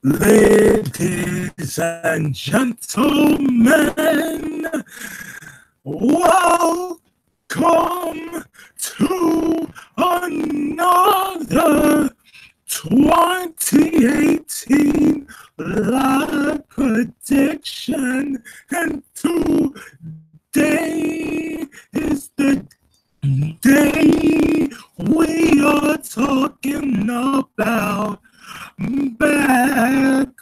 Ladies and gentlemen, welcome to another 2018 live prediction. And today is the day we are talking about Backlash.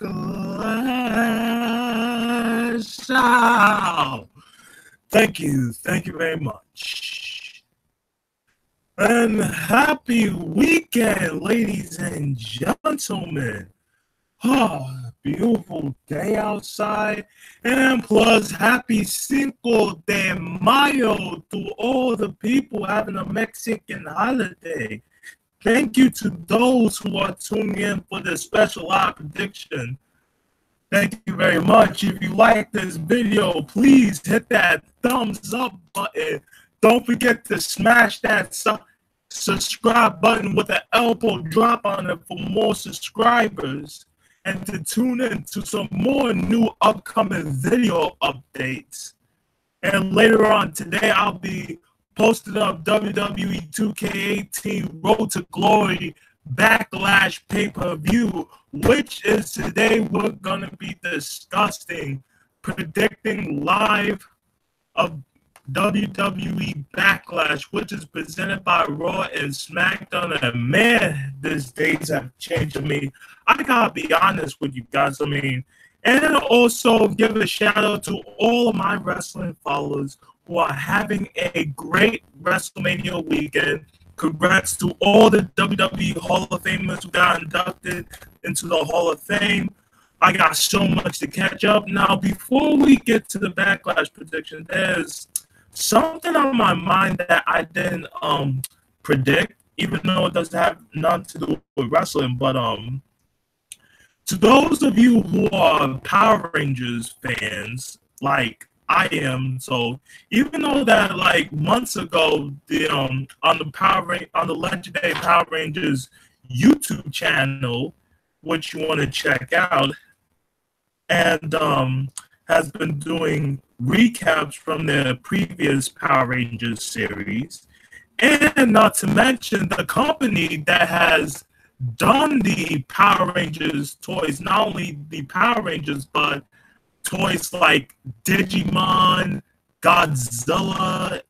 Oh, thank you very much. And happy weekend, ladies and gentlemen. Oh, beautiful day outside. And plus, happy Cinco de Mayo to all the people having a Mexican holiday. Thank you to those who are tuning in for this special live prediction. Thank you very much. If you like this video, please hit that thumbs up button. Don't forget to smash that subscribe button with an elbow drop on it for more subscribers. And to tune in to some more new upcoming video updates. And later on today, I'll be posted up WWE 2K18 Road to Glory Backlash pay-per-view, which is today we're going to be discussing, predicting live of WWE Backlash, which is presented by RAW and Smackdown. And man, these days have changed. I mean, I gotta be honest with you guys. I mean, and also give a shout out to all of my wrestling followers who are having a great WrestleMania weekend. Congrats to all the WWE Hall of Famers who got inducted into the Hall of Fame. I got so much to catch up. Now, before we get to the Backlash prediction, there's something on my mind that I didn't predict, even though it doesn't have nothing to do with wrestling. But to those of you who are Power Rangers fans, like I am, so even though that like months ago, the on the Legendary Power Rangers YouTube channel, which you want to check out, and has been doing recaps from the previous Power Rangers series, and not to mention the company that has done the Power Rangers toys, not only the Power Rangers, but toys like Digimon, Godzilla,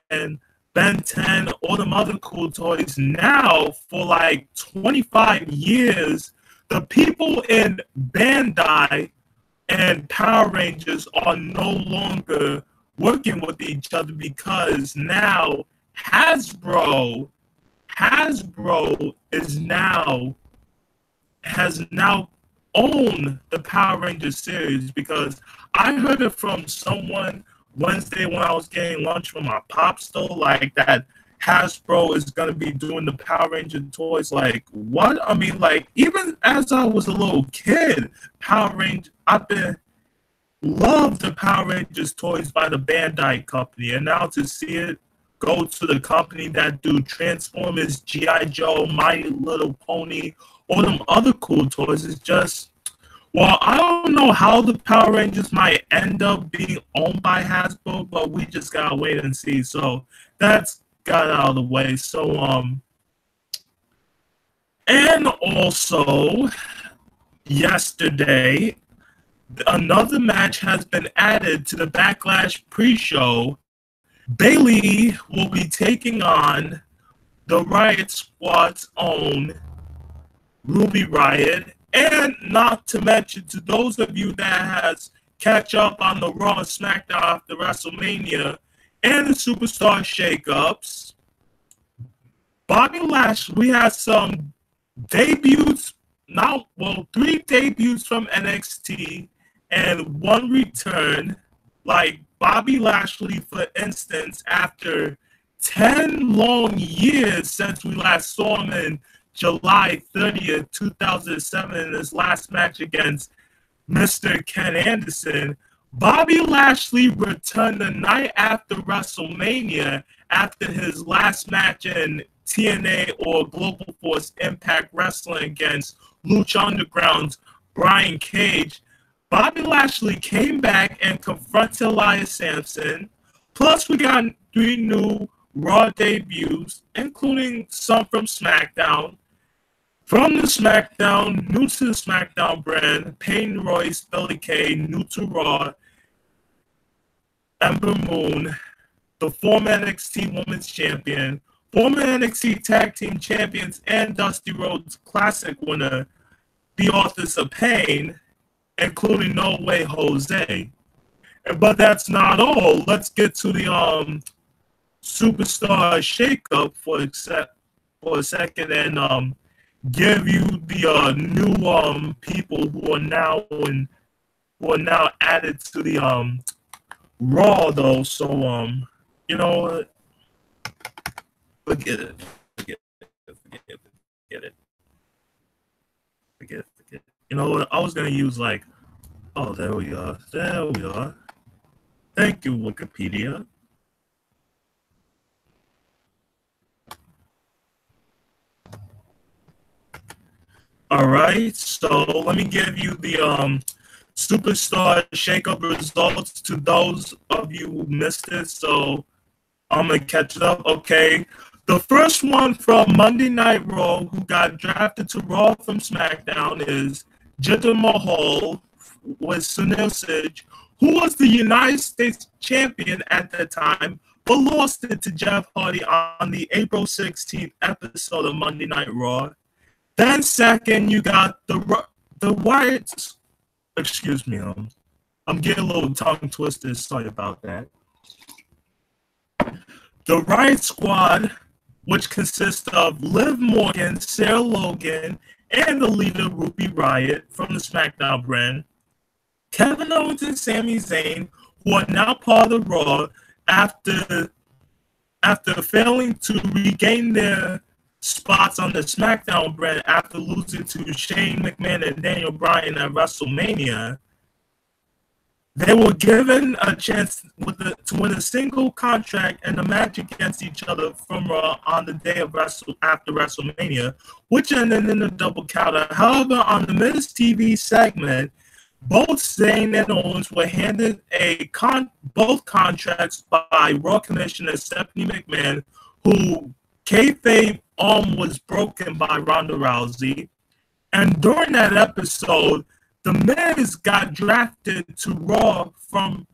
and Ben 10, all them other cool toys. Now, for like 25 years, the people in Bandai and Power Rangers are no longer working with each other because now Hasbro has now owned the Power Rangers series, because I heard it from someone Wednesday when I was getting lunch from my pop store, like that Hasbro is going to be doing the Power Ranger toys. Like, what? I mean, like, even as I was a little kid, I've been loved the Power Rangers toys by the Bandai company, and now to see it go to the company that do Transformers, G.I. Joe, Mighty Little Pony, all them other cool toys is just, well, I don't know how the Power Rangers might end up being owned by Hasbro, but we just gotta wait and see. So that's got out of the way. So and also yesterday, another match has been added to the Backlash pre-show. Bayley will be taking on the Riot Squad's own Ruby Riott, and not to mention, to those of you that has catch up on the Raw Smackdown after WrestleMania and the Superstar Shakeups, Bobby Lashley, we had some debuts, three debuts from NXT and one return, like Bobby Lashley, for instance, after 10 long years since we last saw him in July 30th, 2007, in his last match against Mr. Ken Anderson, Bobby Lashley returned the night after WrestleMania after his last match in TNA or Global Force Impact Wrestling against Lucha Underground's Brian Cage, Bobby Lashley came back and confronted Elias Sampson. Plus, we got 3 new Raw debuts, including some from SmackDown. From the SmackDown, new to the SmackDown brand, Peyton Royce, Billie Kay, new to Raw, Ember Moon, the former NXT Women's Champion, former NXT Tag Team Champions, and Dusty Rhodes Classic winner, the Authors of Pain, including No Way Jose. But that's not all. Let's get to the Superstar Shakeup for a second and give you the new people who are now added to the Raw though. So you know what? Forget it. You know what? I was gonna use like, oh, there we are. Thank you, Wikipedia. All right, so let me give you the Superstar Shakeup results to those of you who missed it. So I'm gonna catch it up. Okay, the first one from Monday Night Raw, who got drafted to Raw from SmackDown, is Jinder Mahal with Sunil Singh, who was the United States champion at the time, but lost it to Jeff Hardy on the April 16th episode of Monday Night Raw. Then second, you got the Wyatt. Excuse me, I'm getting a little tongue twisted. Sorry about that. The Riot Squad, which consists of Liv Morgan, Sarah Logan, and the leader Ruby Riott from the SmackDown brand. Kevin Owens and Sami Zayn, who are now part of Raw after failing to regain their spots on the SmackDown brand after losing to Shane McMahon and Daniel Bryan at WrestleMania. They were given a chance to win a single contract and a match against each other from Raw on the day of after WrestleMania, which ended in a double counter. However, on the Miz TV segment, both Zayn and Owens were handed both contracts by Raw Commissioner Stephanie McMahon, who kayfabe arm was broken by Ronda Rousey. And during that episode, The Miz got drafted to Raw from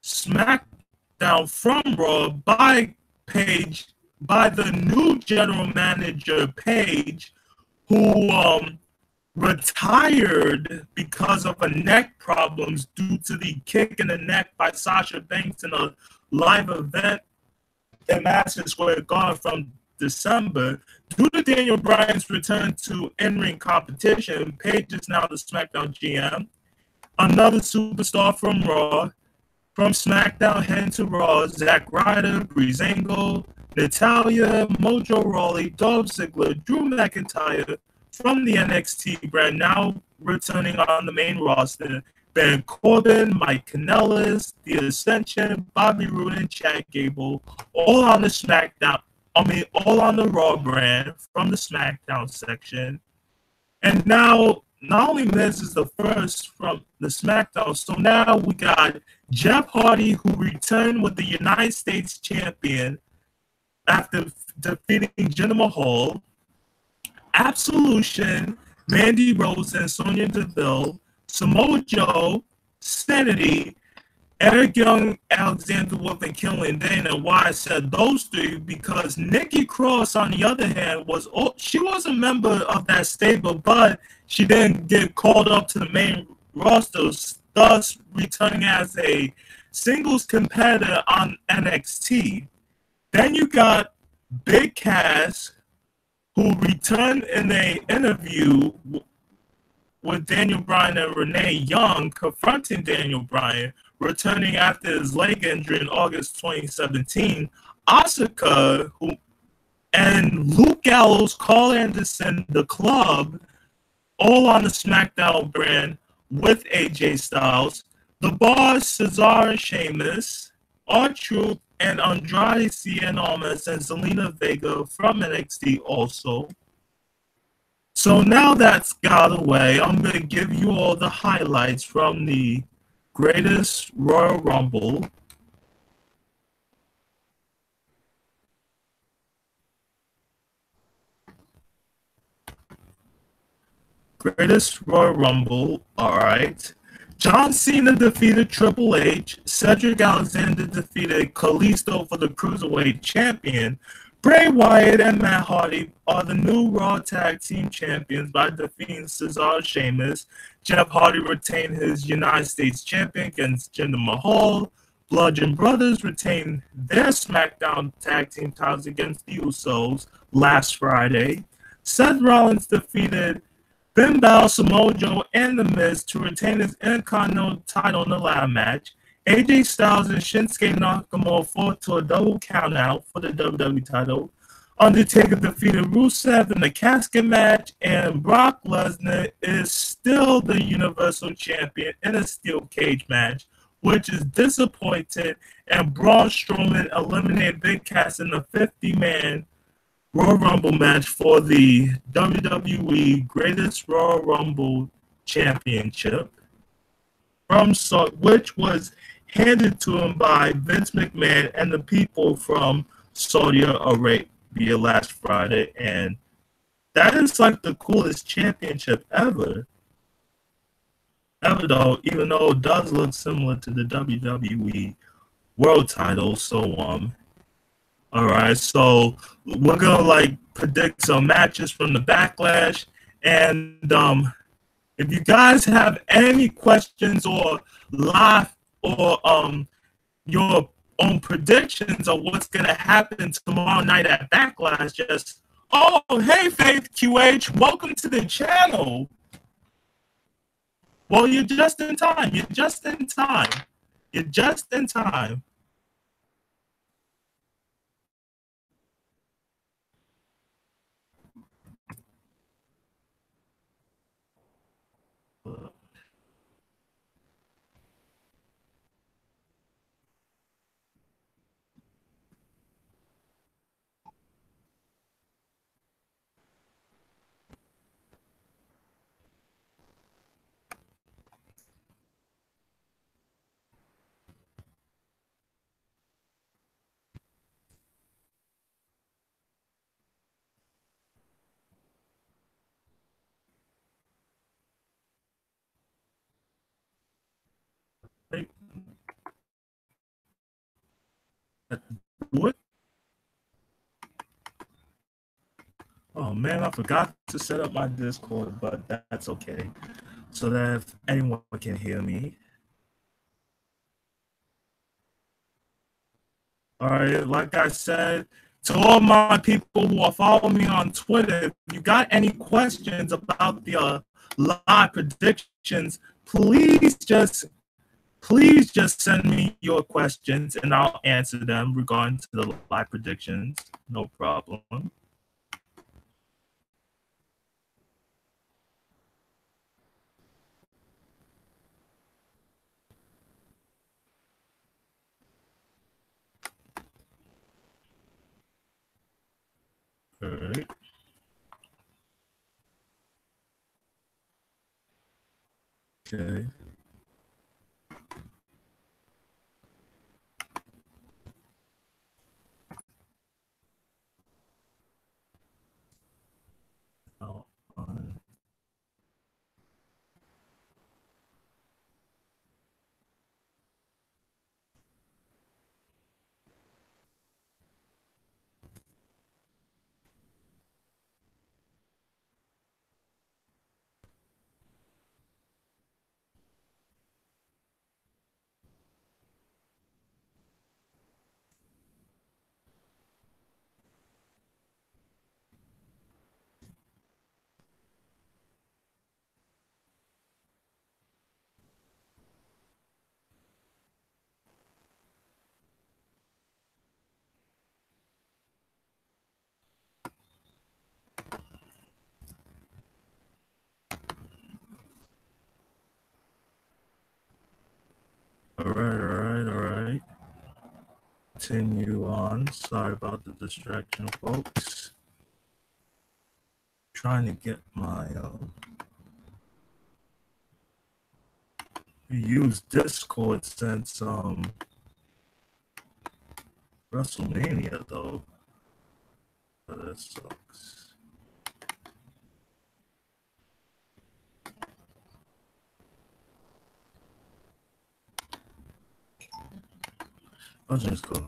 SmackDown from Raw by the new general manager, Paige, who retired because of a neck problems due to the kick in the neck by Sasha Banks in a live event in Madison Square Garden from December. Due to Daniel Bryan's return to in-ring competition, Paige is now the SmackDown GM. Another superstar from Raw, from SmackDown heading to Raw, Zack Ryder, Breezango, Natalya, Mojo Rawley, Dolph Ziggler, Drew McIntyre from the NXT brand, now returning on the main roster. Baron Corbin, Mike Kanellis, The Ascension, Bobby Roode, and Chad Gable, all on the Raw brand from the SmackDown section. And now, not only Miz is the first from the SmackDown, so now we got Jeff Hardy, who returned with the United States champion after defeating Jinder Mahal, Absolution, Mandy Rose, and Sonya Deville, Samoa Joe, Sanity, Eric Young, Alexander Wolf, and Killian Dana. Why I said those three, because Nikki Cross, on the other hand, she was a member of that stable, but she didn't get called up to the main roster, thus returning as a singles competitor on NXT. Then you got Big Cass, who returned in an interview with Daniel Bryan and Renee Young, confronting Daniel Bryan, returning after his leg injury in August 2017. Asuka, and Luke Gallows, Carl Anderson, The Club, all on the SmackDown brand with AJ Styles. The Boss, Cesaro and Sheamus, R-Truth, and Andrade Cien Almas and Zelina Vega from NXT also. So now that's out of the way, I'm going to give you all the highlights from the greatest Royal Rumble. Greatest Royal Rumble, all right. John Cena defeated Triple H. Cedric Alexander defeated Kalisto for the Cruiserweight Champion. Bray Wyatt and Matt Hardy are the new Raw Tag Team Champions by defeating Cesaro Sheamus. Jeff Hardy retained his United States Champion against Jinder Mahal. Bludgeon Brothers retained their SmackDown Tag Team titles against the Usos last Friday. Seth Rollins defeated Ben Balor, Samoa Joe, and The Miz to retain his Intercontinental title in the ladder match. AJ Styles and Shinsuke Nakamura fought to a double countout for the WWE title. Undertaker defeated Rusev in the casket match, and Brock Lesnar is still the Universal Champion in a steel cage match, which is disappointing, and Braun Strowman eliminated Big Cass in the 50-man Royal Rumble match for the WWE Greatest Royal Rumble Championship, which was handed to him by Vince McMahon and the people from Saudi Arabia last Friday. And that is like the coolest championship ever. Though, even though it does look similar to the WWE World title. So, all right, so we're gonna predict some matches from the Backlash, and if you guys have any questions or your own predictions of what's gonna happen tomorrow night at Backlash, hey Faith QH, welcome to the channel. Well, you're just in time. What? Oh man, I forgot to set up my Discord, but that's okay. So that if anyone can hear me. All right, like I said, to all my people who are following me on Twitter, if you got any questions about the live predictions, please just send me your questions and I'll answer them regarding to the live predictions. No problem. All right. Okay. Oh, All right. Continue on. Sorry about the distraction, folks. trying to get my use Discord since WrestleMania though. Oh, that sucks. I'll just go.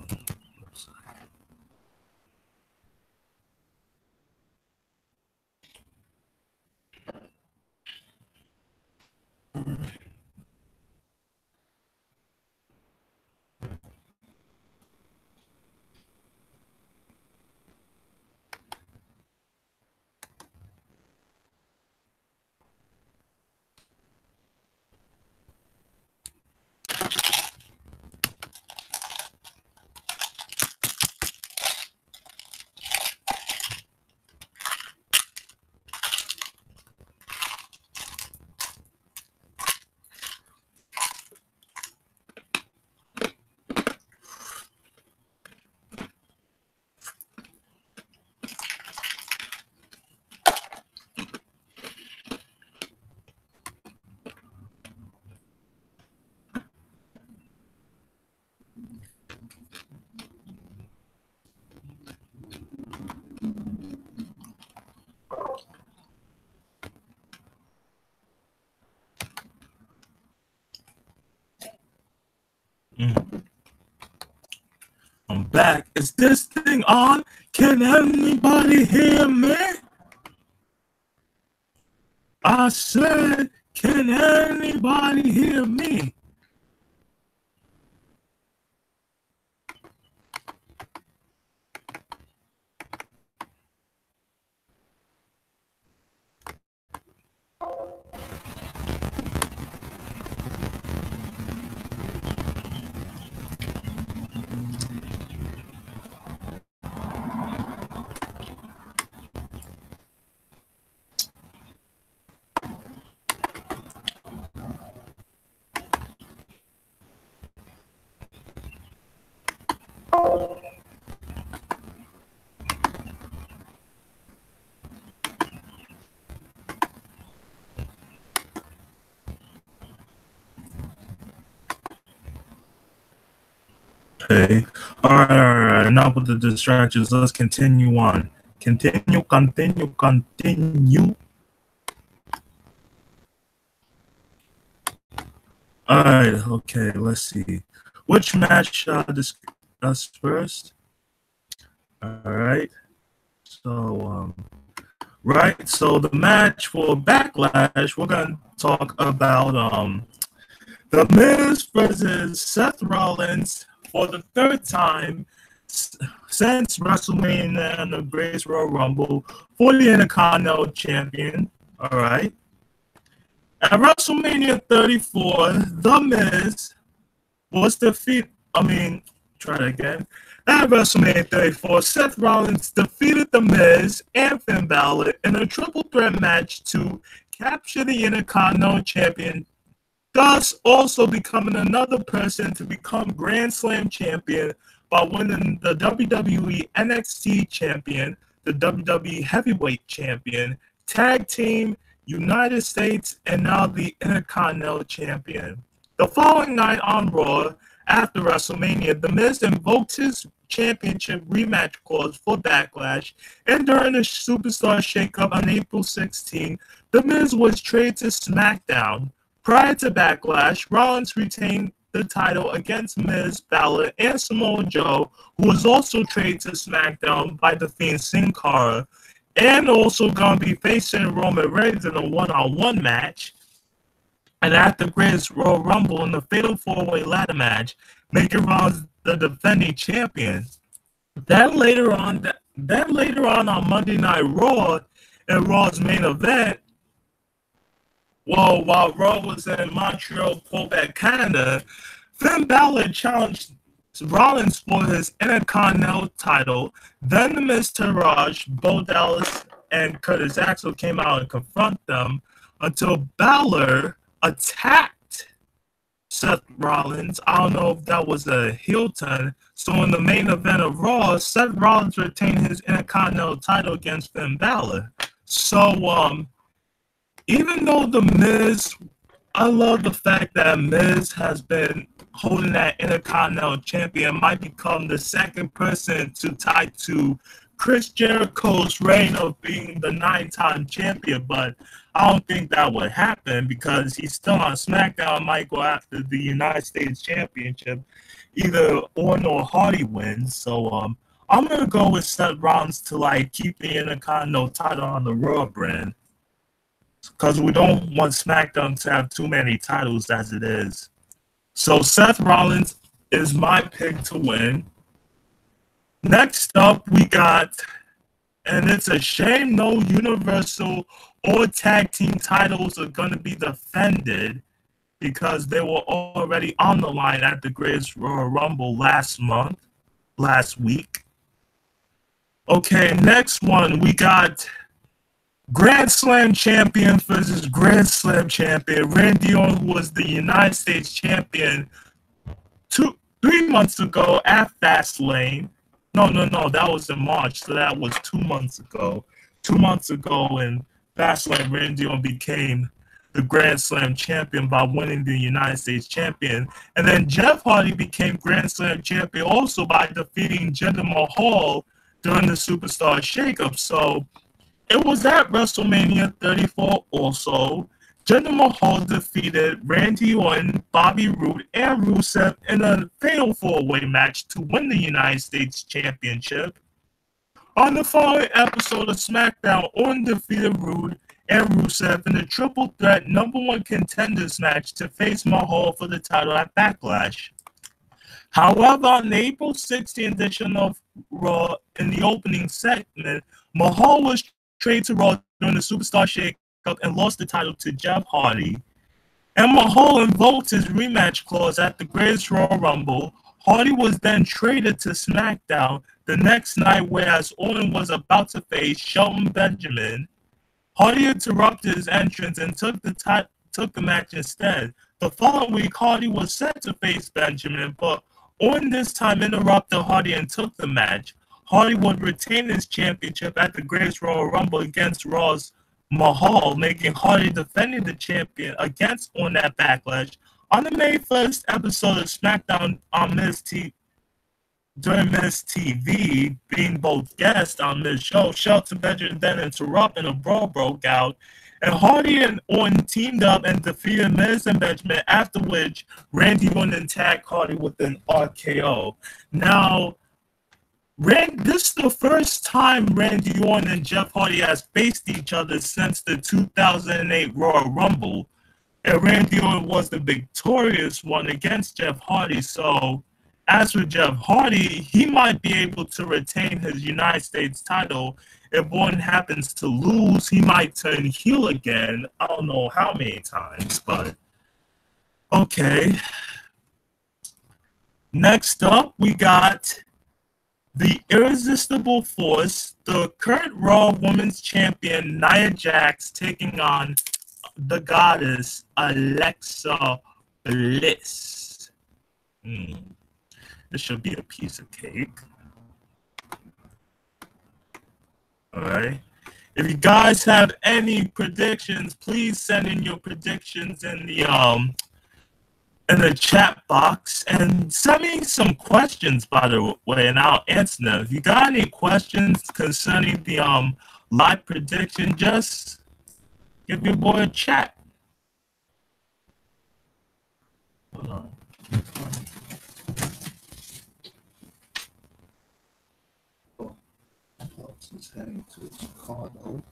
I'm back. Is this thing on? Can anybody hear me? I said, can anybody hear me? Okay. All right. Enough with the distractions. Let's continue on. Continue. All right. Okay. Let's see. Which match shall I discuss first? All right. So, right. So the match for Backlash, we're gonna talk about The Miz versus Seth Rollins for the third time since WrestleMania and the Greatest Royal Rumble for the Intercontinental Champion. All right. At WrestleMania 34, The Miz was defeated. Try that again. At WrestleMania 34, Seth Rollins defeated The Miz and Finn Balor in a triple threat match to capture the Intercontinental Champion, thus also becoming another person to become Grand Slam champion by winning the WWE NXT champion, the WWE Heavyweight champion, Tag Team, United States, and now the Intercontinental champion. The following night on Raw, after WrestleMania, The Miz invoked his championship rematch clause for Backlash, and during the Superstar Shakeup on April 16, The Miz was traded to SmackDown. Prior to Backlash, Rollins retained the title against Miz, Balor, and Samoa Joe, who was also traded to SmackDown by the Fiend Sin Cara, and also going to be facing Roman Reigns in a one-on-one match. And at the Greatest Royal Rumble in the Fatal 4-Way Ladder match, making Rollins the defending champion. Then later on Monday Night Raw, in Raw's main event, while Raw was in Montreal, Quebec, Canada, Finn Balor challenged Rollins for his Intercontinental title. Then the Miz, Taraj, Bo Dallas, and Curtis Axel came out and confront them until Balor attacked Seth Rollins. I don't know if that was a heel turn. So in the main event of Raw, Seth Rollins retained his Intercontinental title against Finn Balor. So, even though The Miz, I love the fact that Miz has been holding that Intercontinental Champion, might become the second person to tie to Chris Jericho's reign of being the 9-time champion, but I don't think that would happen because he's still on SmackDown, might go after the United States Championship, either Orton or Hardy wins. So I'm gonna go with Seth Rollins to like keep the Intercontinental title on the Raw brand because we don't want SmackDown to have too many titles as it is. So Seth Rollins is my pick to win. Next up, we got, and it's a shame no Universal or Tag Team titles are going to be defended because they were already on the line at the Greatest Royal Rumble last week. Okay, next one, we got Grand Slam champion versus Grand Slam champion. Randy Orton, who was the United States champion 3 months ago at Fastlane. No, that was in March, so that was 2 months ago. 2 months ago in Fastlane, Randy Orton became the Grand Slam champion by winning the United States champion. And then Jeff Hardy became Grand Slam champion also by defeating Jinder Mahal during the Superstar Shakeup. So it was at WrestleMania 34 also. Jinder Mahal defeated Randy Orton, Bobby Roode, and Rusev in a fatal four-way match to win the United States Championship. On the following episode of SmackDown, Orton defeated Roode and Rusev in a triple threat #1 contenders match to face Mahal for the title at Backlash. However, on the April 16th edition of Raw, in the opening segment, Mahal was traded to Raw during the Superstar Shake and lost the title to Jeff Hardy. And Mahal invoked his rematch clause at the Greatest Royal Rumble. Hardy was then traded to SmackDown the next night, whereas Orton was about to face Shelton Benjamin. Hardy interrupted his entrance and took the match instead. The following week, Hardy was set to face Benjamin, but Orton this time interrupted Hardy and took the match. Hardy would retain his championship at the Greatest Royal Rumble against Raw's Mahal, making Hardy defending the champion against Orton at Backlash. On the May 1st episode of SmackDown on during Miz TV, being both guests on this show, Shelton Benjamin then interrupted and a brawl broke out, and Hardy and Orton teamed up and defeated Miz and Benjamin, after which Randy Orton attacked Hardy with an RKO. Now, this is the first time Randy Orton and Jeff Hardy has faced each other since the 2008 Royal Rumble. And Randy Orton was the victorious one against Jeff Hardy. So, as for Jeff Hardy, he might be able to retain his United States title. If Orton happens to lose, he might turn heel again. I don't know how many times, but okay. Next up, we got the Irresistible Force, the current Raw Women's Champion Nia Jax taking on the goddess Alexa Bliss. This should be a piece of cake. All right. If you guys have any predictions, please send in your predictions in the chat box, and send me some questions, by the way, and I'll answer them. If you got any questions concerning the live prediction, just give your boy a chat. Hold on. Let's head to Chicago.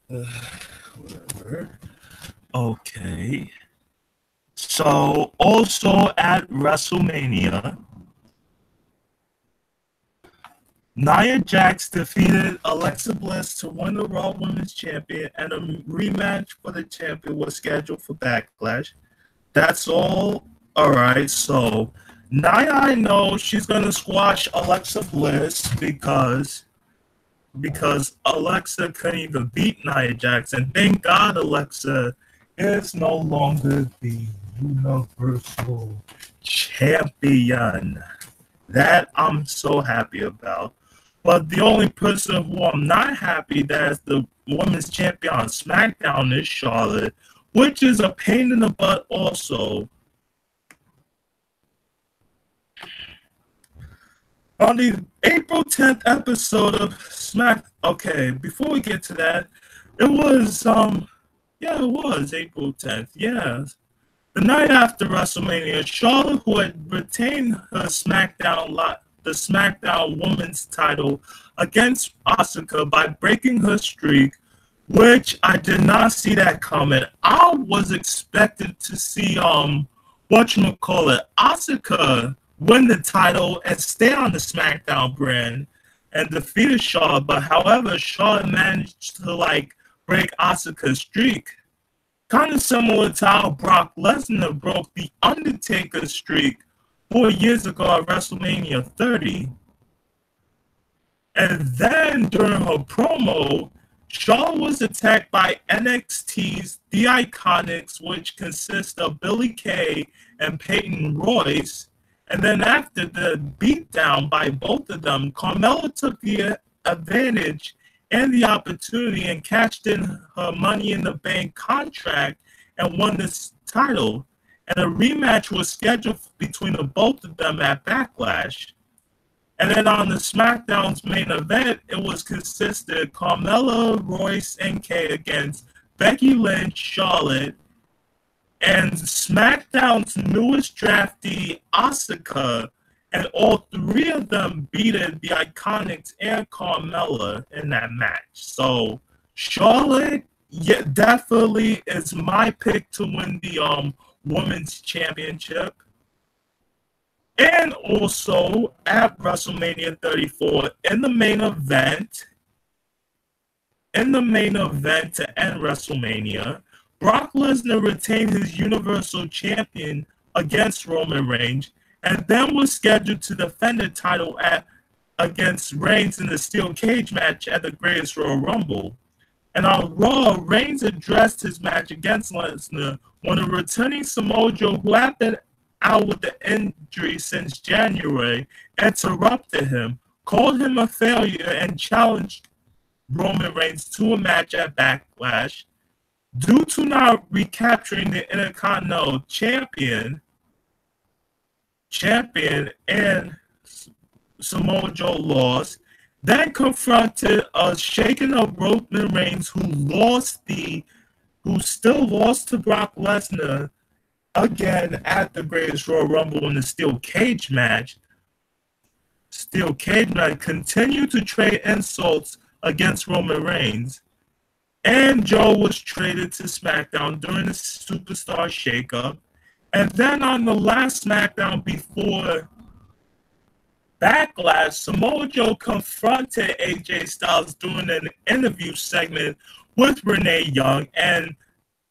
Whatever. Okay. So, also at WrestleMania, Nia Jax defeated Alexa Bliss to win the Raw Women's Champion, and a rematch for the champion was scheduled for Backlash. That's all. All right, so Nia, I know she's going to squash Alexa Bliss because Alexa couldn't even beat Nia Jax, and thank God Alexa is no longer the Universal champion. That I'm so happy about. But the only person who I'm not happy that is the women's champion on SmackDown is Charlotte, which is a pain in the butt also. On the April 10th episode of okay, before we get to that, it was it was April 10th, yeah. The night after WrestleMania, Charlotte, who had retained her the SmackDown Women's title against Asuka by breaking her streak, which I did not see that coming. I was expected to see Asuka win the title and stay on the SmackDown brand and defeated Charlotte, but however, Charlotte managed to break Asuka's streak. Kind of similar to how Brock Lesnar broke the Undertaker's streak 4 years ago at WrestleMania 30. And then during her promo, Charlotte was attacked by NXT's The Iconics, which consist of Billie Kay and Peyton Royce. And then after the beatdown by both of them, Carmella took the advantage and the opportunity and cashed in her Money in the Bank contract and won this title. And a rematch was scheduled between the both of them at Backlash. And then on the SmackDown's main event, it was consisted of Carmella, Royce, and Kay against Becky Lynch, Charlotte, and SmackDown's newest draftee, Asuka, and all three of them beat the Iconics and Carmella in that match. So Charlotte, yeah, definitely is my pick to win the Women's Championship. And also at WrestleMania 34, in the main event to end WrestleMania, Brock Lesnar retained his Universal Champion against Roman Reigns, and then was scheduled to defend the title against Reigns in the steel cage match at the Greatest Royal Rumble. And on Raw, Reigns addressed his match against Lesnar when a returning Samoa Joe, who had been out with the injury since January, interrupted him, called him a failure, and challenged Roman Reigns to a match at Backlash. Due to not recapturing the Intercontinental Champion and Samoa Joe lost, then confronted a shaken up Roman Reigns who still lost to Brock Lesnar again at the Greatest Royal Rumble in the steel cage match. Continued to trade insults against Roman Reigns. And Joe was traded to SmackDown during the Superstar Shakeup. And then on the last SmackDown before Backlash, Samoa Joe confronted AJ Styles during an interview segment with Renee Young and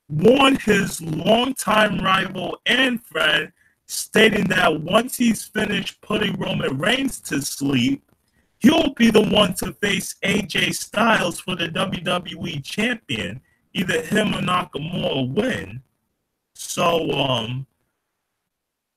warned his longtime rival and friend, stating that once he's finished putting Roman Reigns to sleep, he'll be the one to face AJ Styles for the WWE Champion. Either him or Nakamura win. So,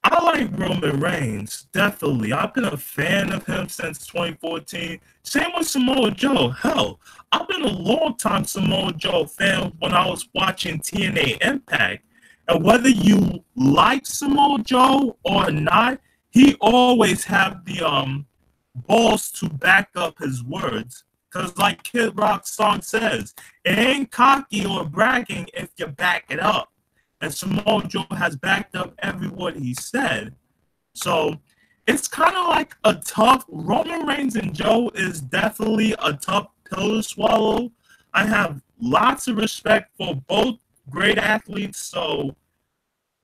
I like Roman Reigns, definitely. I've been a fan of him since 2014. Same with Samoa Joe. Hell, I've been a long-time Samoa Joe fan when I was watching TNA Impact. And whether you like Samoa Joe or not, he always have the balls to back up his words. Because like Kid Rock's song says, it ain't cocky or bragging if you back it up. And Samoa Joe has backed up every word he said. So it's kind of like a tough, Roman Reigns and Joe is definitely a tough pill to swallow. I have lots of respect for both great athletes. So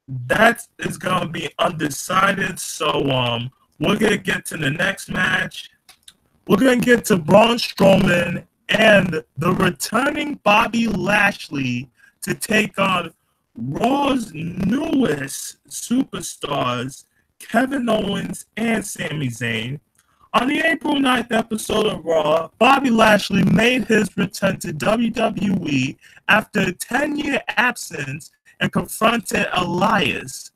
that is going to be undecided. So we're going to get to the next match. We're going to get to Braun Strowman and the returning Bobby Lashley to take on Raw's newest superstars, Kevin Owens and Sami Zayn. On the April 9th episode of Raw, Bobby Lashley made his return to WWE after a 10-year absence and confronted Elias.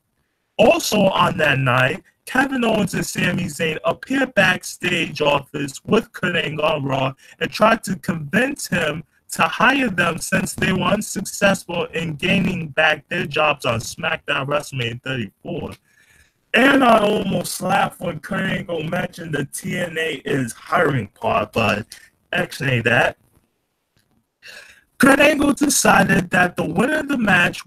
Also on that night, Kevin Owens and Sami Zayn appeared backstage office with Kurt Angle on Raw and tried to convince him to hire them since they were unsuccessful in gaining back their jobs on SmackDown WrestleMania 34. And I almost laughed when Kurt Angle mentioned the TNA is hiring part, but actually that. Kurt Angle decided that the winner of the match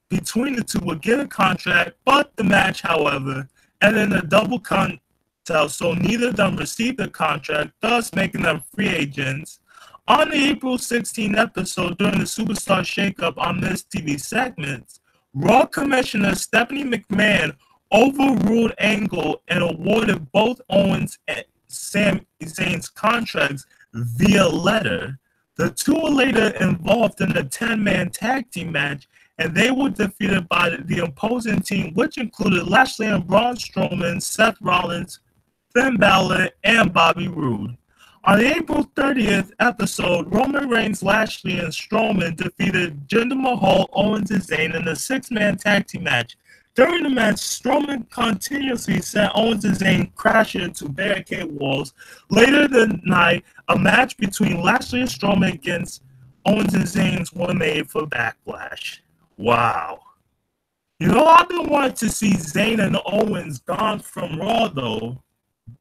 between the two would get a contract, but the match, however, ended in a double contest, so neither of them received a contract, thus making them free agents. On the April 16 episode, during the Superstar Shakeup on this TV segments, Raw Commissioner Stephanie McMahon overruled Angle and awarded both Owens and Sami Zayn's contracts via letter. The two were later involved in a 10-man tag team match, and they were defeated by the opposing team, which included Lashley and Braun Strowman, Seth Rollins, Finn Balor, and Bobby Roode. On the April 30th episode, Roman Reigns, Lashley, and Strowman defeated Jinder Mahal, Owens, and Zayn in a 6-man tag team match. During the match, Strowman continuously sent Owens and Zayn crashing into barricade walls. Later that night, a match between Lashley and Strowman against Owens and Zayn was made for Backlash. Wow. You know, I've been wanting to see Zayn and Owens gone from Raw, though.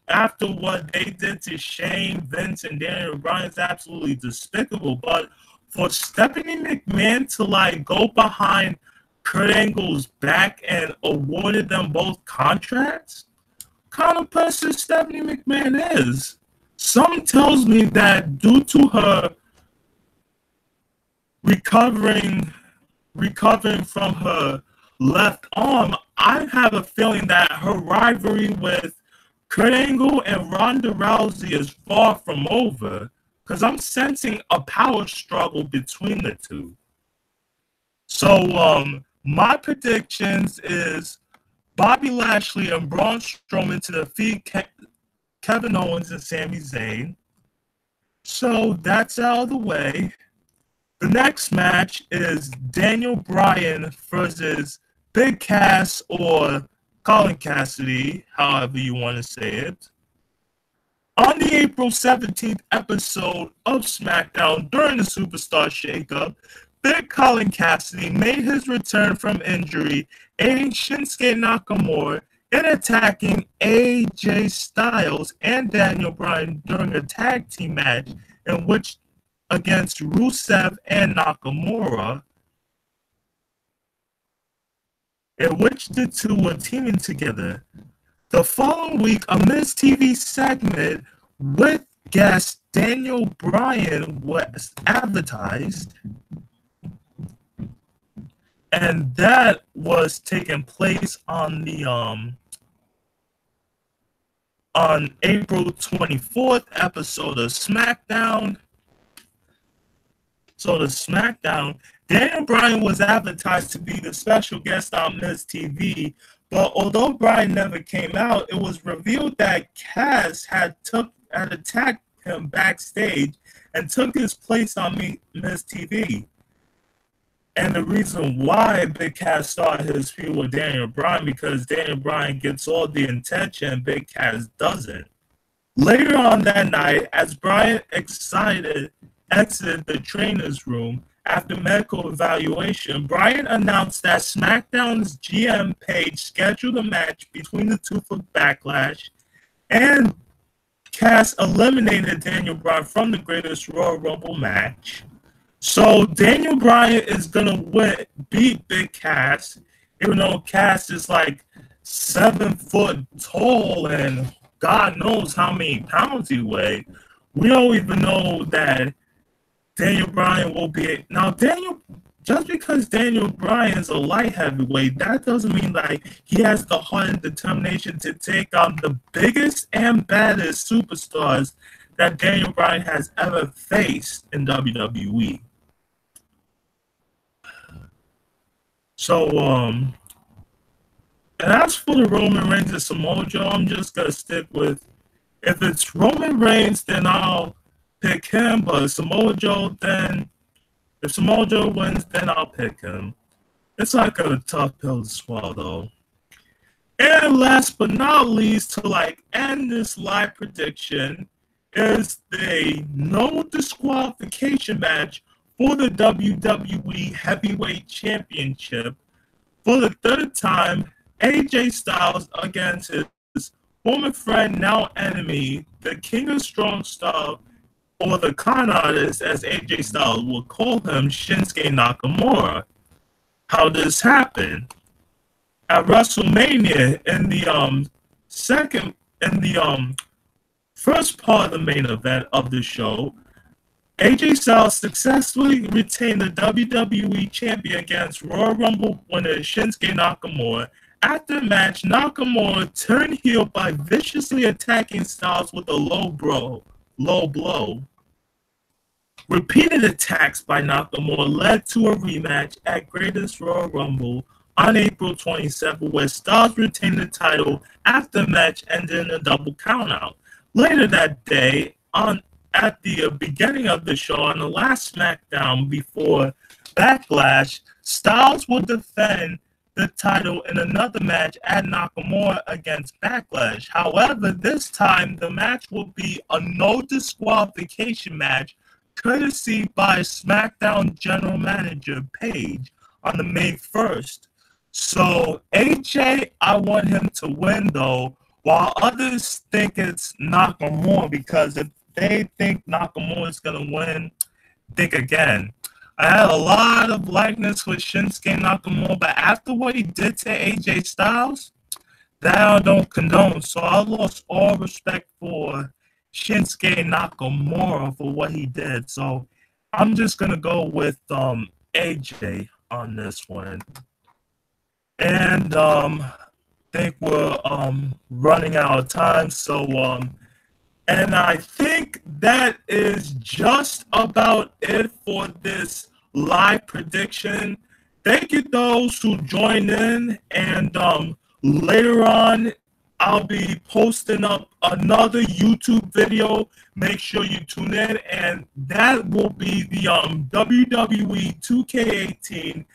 After what they did to Shane, Vince, and Daniel Bryan is absolutely despicable. But for Stephanie McMahon to, go behind Kurt Angle's back and awarded them both contracts? What kind of person Stephanie McMahon is? Something tells me that due to her recovering from her left arm, I have a feeling that her rivalry with Kurt Angle and Ronda Rousey is far from over, because I'm sensing a power struggle between the two. So, my predictions is Bobby Lashley and Braun Strowman to defeat Kevin Owens and Sami Zayn. So that's out of the way. The next match is Daniel Bryan versus Big Cass or Colin Cassidy, however you want to say it. On the April 17th episode of SmackDown during the Superstar Shakeup, Big Colin Cassidy made his return from injury, aiding Shinsuke Nakamura in attacking AJ Styles and Daniel Bryan during a tag team match in which against Rusev and Nakamura, in which the two were teaming together. The following week, a Miz TV segment with guest Daniel Bryan was advertised, and that was taking place on the on April 24th episode of SmackDown. So the SmackDown, Daniel Bryan was advertised to be the special guest on Miz TV, but although Bryan never came out, it was revealed that Cass had attacked him backstage and took his place on Miz TV. And the reason why Big Cass started his feud with Daniel Bryan, because Daniel Bryan gets all the attention, Big Cass doesn't. Later on that night, as Bryan exited the trainer's room after medical evaluation, Bryan announced that SmackDown's GM page scheduled a match between the two for Backlash, and Cass eliminated Daniel Bryan from the Greatest Royal Rumble match. So Daniel Bryan is gonna beat Big Cass, even though Cass is like 7 foot tall and God knows how many pounds he weighs. We don't even know that Daniel Bryan will be just because Daniel Bryan is a light heavyweight, that doesn't mean he has the heart and determination to take on the biggest and baddest superstars that Daniel Bryan has ever faced in WWE. So, and as for the Roman Reigns and Samoa Joe, I'm just going to stick with, if it's Roman Reigns, then I'll pick him, but if Samoa Joe wins, then I'll pick him. It's like a tough pill to swallow. And last but not least, to end this live prediction, is the no disqualification match for the WWE Heavyweight Championship for the third time. AJ Styles against his former friend, now enemy, the King of Strong Style, or the con artist, as AJ Styles will call him, Shinsuke Nakamura. How this happened? At WrestleMania, in the first part of the main event of the show, AJ Styles successfully retained the WWE Champion against Royal Rumble winner Shinsuke Nakamura. After the match, Nakamura turned heel by viciously attacking Styles with a low blow. Repeated attacks by Nakamura led to a rematch at Greatest Royal Rumble on April 27, where Styles retained the title after the match ended in a double countout. Later that day, at the beginning of the show, on the last SmackDown before Backlash, Styles will defend the title in another match at Nakamura against Backlash. However, this time the match will be a no disqualification match, courtesy by SmackDown General Manager Paige on the May 1st. So AJ, I want him to win though, while others think it's Nakamura, because if they think Nakamura is going to win, think again. I had a lot of likeness with Shinsuke Nakamura, but after what he did to AJ Styles, that I don't condone. So I lost all respect for Shinsuke Nakamura for what he did. So I'm just going to go with AJ on this one. And I think we're running out of time. So and I think that is just about it for this live prediction. Thank you those who joined in, and later on I'll be posting up another YouTube video. Make sure you tune in, and that will be the WWE 2K18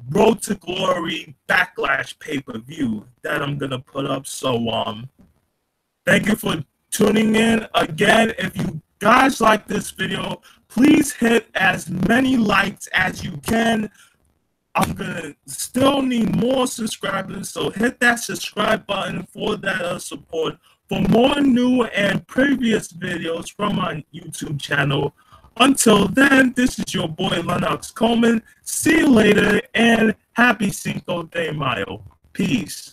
Road to Glory Backlash pay-per-view that I'm gonna put up. So thank you for tuning in. Again, if you guys like this video, please hit as many likes as you can. I'm gonna still need more subscribers, so hit that subscribe button for that support for more new and previous videos from my YouTube channel. Until then, this is your boy Lennox Coleman. See you later, and happy Cinco de Mayo. Peace.